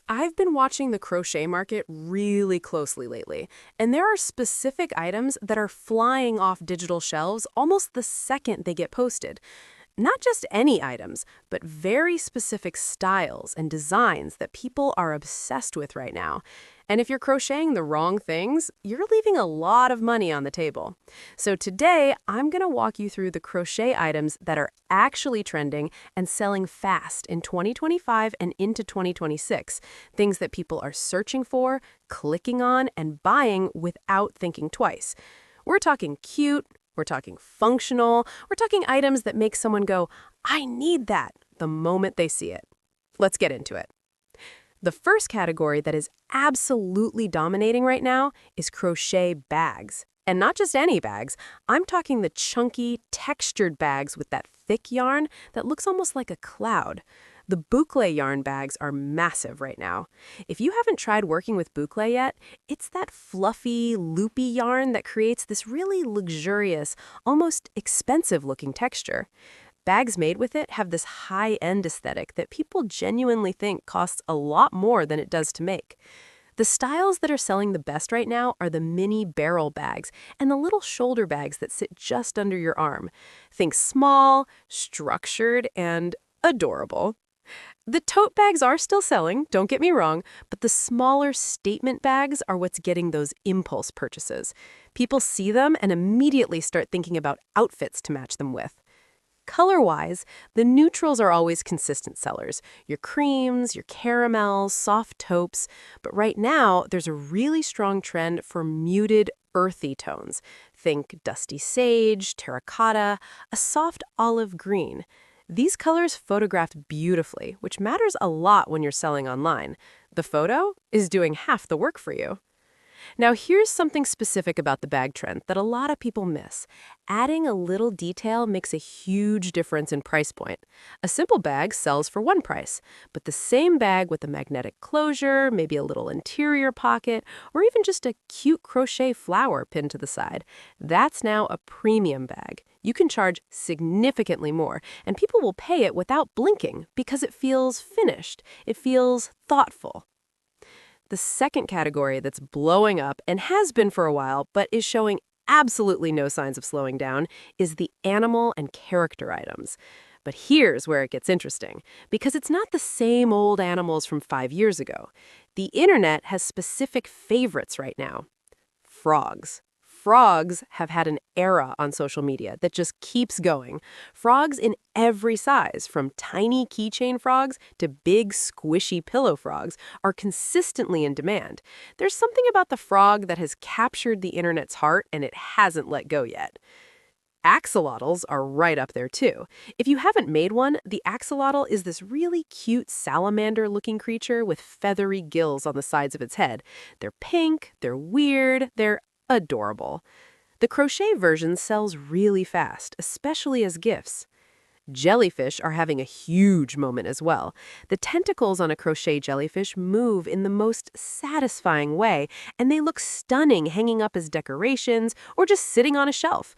I've been watching the crochet market really closely lately, and there are specific items that are flying off digital shelves almost the second they get posted. Not just any items, but very specific styles and designs that people are obsessed with right now. And if you're crocheting the wrong things, you're leaving a lot of money on the table. So today, I'm going to walk you through the crochet items that are actually trending and selling fast in 2025 and into 2026. Things that people are searching for, clicking on, and buying without thinking twice. We're talking cute, we're talking functional, we're talking items that make someone go, I need that, the moment they see it. Let's get into it. The first category that is absolutely dominating right now is crochet bags. And not just any bags, I'm talking the chunky, textured bags with that thick yarn that looks almost like a cloud. The boucle yarn bags are massive right now. If you haven't tried working with boucle yet, it's that fluffy, loopy yarn that creates this really luxurious, almost expensive-looking texture. Bags made with it have this high-end aesthetic that people genuinely think costs a lot more than it does to make. The styles that are selling the best right now are the mini barrel bags and the little shoulder bags that sit just under your arm. Think small, structured, and adorable. The tote bags are still selling, don't get me wrong, but the smaller statement bags are what's getting those impulse purchases. People see them and immediately start thinking about outfits to match them with. Color-wise, the neutrals are always consistent sellers. Your creams, your caramels, soft taupes. But right now, there's a really strong trend for muted, earthy tones. Think dusty sage, terracotta, a soft olive green. These colors photographed beautifully, which matters a lot when you're selling online. The photo is doing half the work for you. Now, here's something specific about the bag trend that a lot of people miss. Adding a little detail makes a huge difference in price point. A simple bag sells for one price, but the same bag with a magnetic closure, maybe a little interior pocket, or even just a cute crochet flower pinned to the side, that's now a premium bag. You can charge significantly more, and people will pay it without blinking because it feels finished. It feels thoughtful. The second category that's blowing up and has been for a while, but is showing absolutely no signs of slowing down, is the animal and character items. But here's where it gets interesting, because it's not the same old animals from 5 years ago. The internet has specific favorites right now. Frogs. Frogs have had an era on social media that just keeps going. Frogs in every size, from tiny keychain frogs to big squishy pillow frogs, are consistently in demand. There's something about the frog that has captured the internet's heart and it hasn't let go yet. Axolotls are right up there too. If you haven't made one, the axolotl is this really cute salamander-looking creature with feathery gills on the sides of its head. They're pink, they're weird, they're adorable. The crochet version sells really fast, especially as gifts. Jellyfish are having a huge moment as well. The tentacles on a crochet jellyfish move in the most satisfying way, and they look stunning hanging up as decorations or just sitting on a shelf.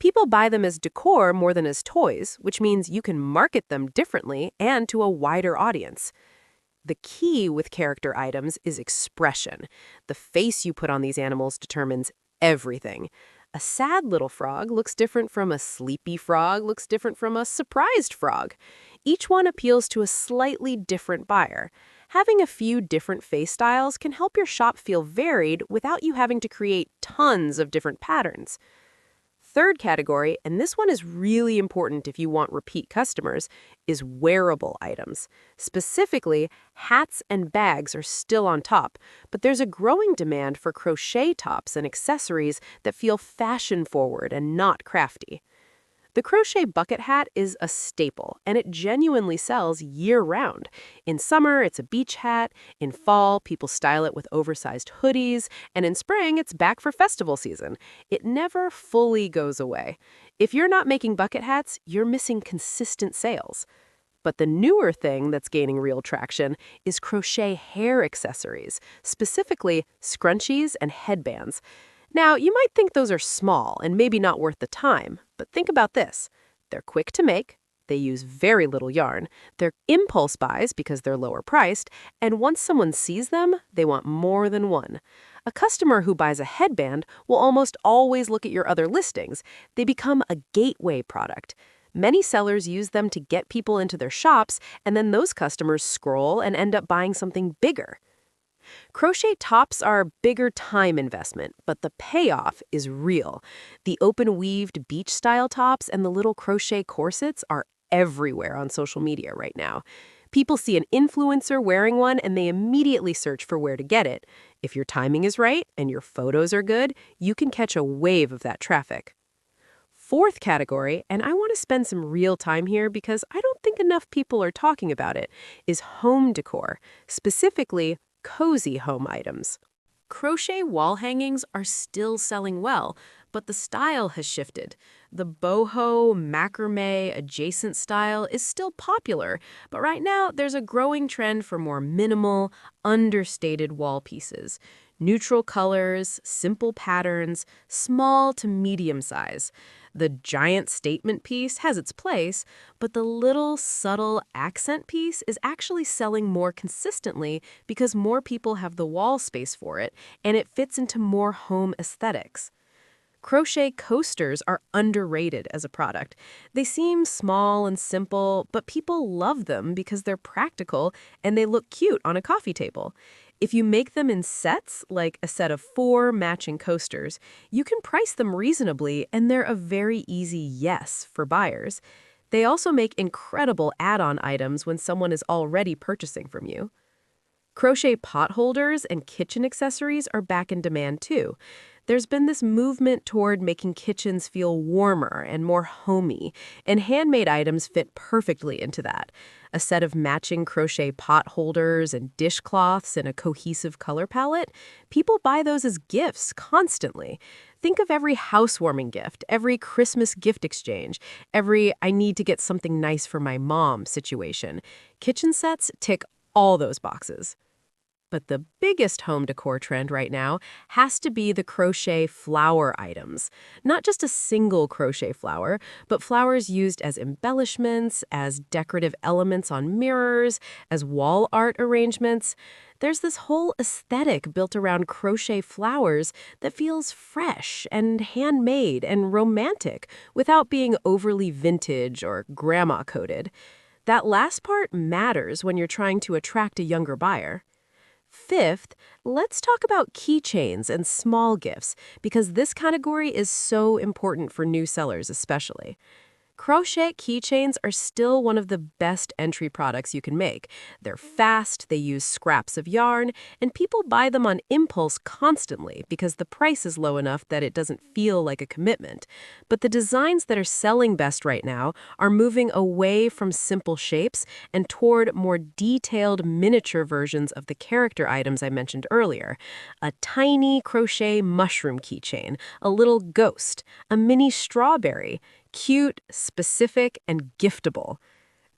People buy them as decor more than as toys, which means you can market them differently and to a wider audience. The key with character items is expression. The face you put on these animals determines everything. A sad little frog looks different from a sleepy frog, looks different from a surprised frog. Each one appeals to a slightly different buyer. Having a few different face styles can help your shop feel varied without you having to create tons of different patterns. Third category, and this one is really important if you want repeat customers, is wearable items. Specifically, hats and bags are still on top, but there's a growing demand for crochet tops and accessories that feel fashion-forward and not crafty. The crochet bucket hat is a staple, and it genuinely sells year-round. In summer, it's a beach hat. In fall, people style it with oversized hoodies. And in spring, it's back for festival season. It never fully goes away. If you're not making bucket hats, you're missing consistent sales. But the newer thing that's gaining real traction is crochet hair accessories, specifically scrunchies and headbands. Now, you might think those are small and maybe not worth the time, but think about this. They're quick to make, They use very little yarn. They're impulse buys because they're lower priced, and once someone sees them, they want more than one. A customer who buys a headband will almost always look at your other listings. They become a gateway product. Many sellers use them to get people into their shops, and then those customers scroll and end up buying something bigger. Crochet tops are a bigger time investment, but the payoff is real. The open-weaved beach-style tops and the little crochet corsets are everywhere on social media right now. People see an influencer wearing one and they immediately search for where to get it. If your timing is right and your photos are good, you can catch a wave of that traffic. Fourth category, and I want to spend some real time here because I don't think enough people are talking about it, is home decor, specifically cozy home items. Crochet wall hangings are still selling well, but the style has shifted. The boho, macrame, adjacent style is still popular, but right now there's a growing trend for more minimal, understated wall pieces. Neutral colors, simple patterns, small to medium size. The giant statement piece has its place, but the little, subtle accent piece is actually selling more consistently because more people have the wall space for it, and it fits into more home aesthetics. Crochet coasters are underrated as a product. They seem small and simple, but people love them because they're practical and they look cute on a coffee table. If you make them in sets, like a set of 4 matching coasters, you can price them reasonably and they're a very easy yes for buyers. They also make incredible add-on items when someone is already purchasing from you. Crochet pot holders and kitchen accessories are back in demand too. There's been this movement toward making kitchens feel warmer and more homey, and handmade items fit perfectly into that. A set of matching crochet pot holders and dishcloths in a cohesive color palette, people buy those as gifts constantly. Think of every housewarming gift, every Christmas gift exchange, every I need to get something nice for my mom situation. Kitchen sets tick all those boxes. But the biggest home decor trend right now has to be the crochet flower items. Not just a single crochet flower, but flowers used as embellishments, as decorative elements on mirrors, as wall art arrangements. There's this whole aesthetic built around crochet flowers that feels fresh and handmade and romantic without being overly vintage or grandma-coded. That last part matters when you're trying to attract a younger buyer. Fifth, let's talk about keychains and small gifts, because this category is so important for new sellers especially. Crochet keychains are still one of the best entry products you can make. They're fast, they use scraps of yarn, and people buy them on impulse constantly because the price is low enough that it doesn't feel like a commitment. But the designs that are selling best right now are moving away from simple shapes and toward more detailed miniature versions of the character items I mentioned earlier. A tiny crochet mushroom keychain, a little ghost, a mini strawberry. Cute, specific, and giftable.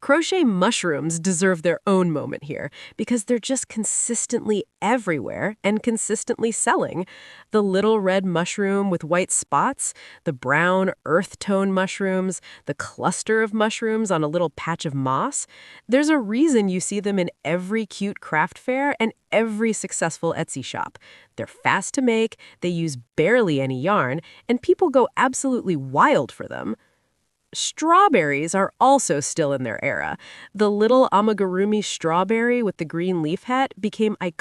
Crochet mushrooms deserve their own moment here because they're just consistently everywhere and consistently selling. The little red mushroom with white spots, the brown earth tone mushrooms, the cluster of mushrooms on a little patch of moss. There's a reason you see them in every cute craft fair and every successful Etsy shop. They're fast to make, they use barely any yarn, and people go absolutely wild for them. Strawberries are also still in their era. The little amigurumi strawberry with the green leaf hat became iconic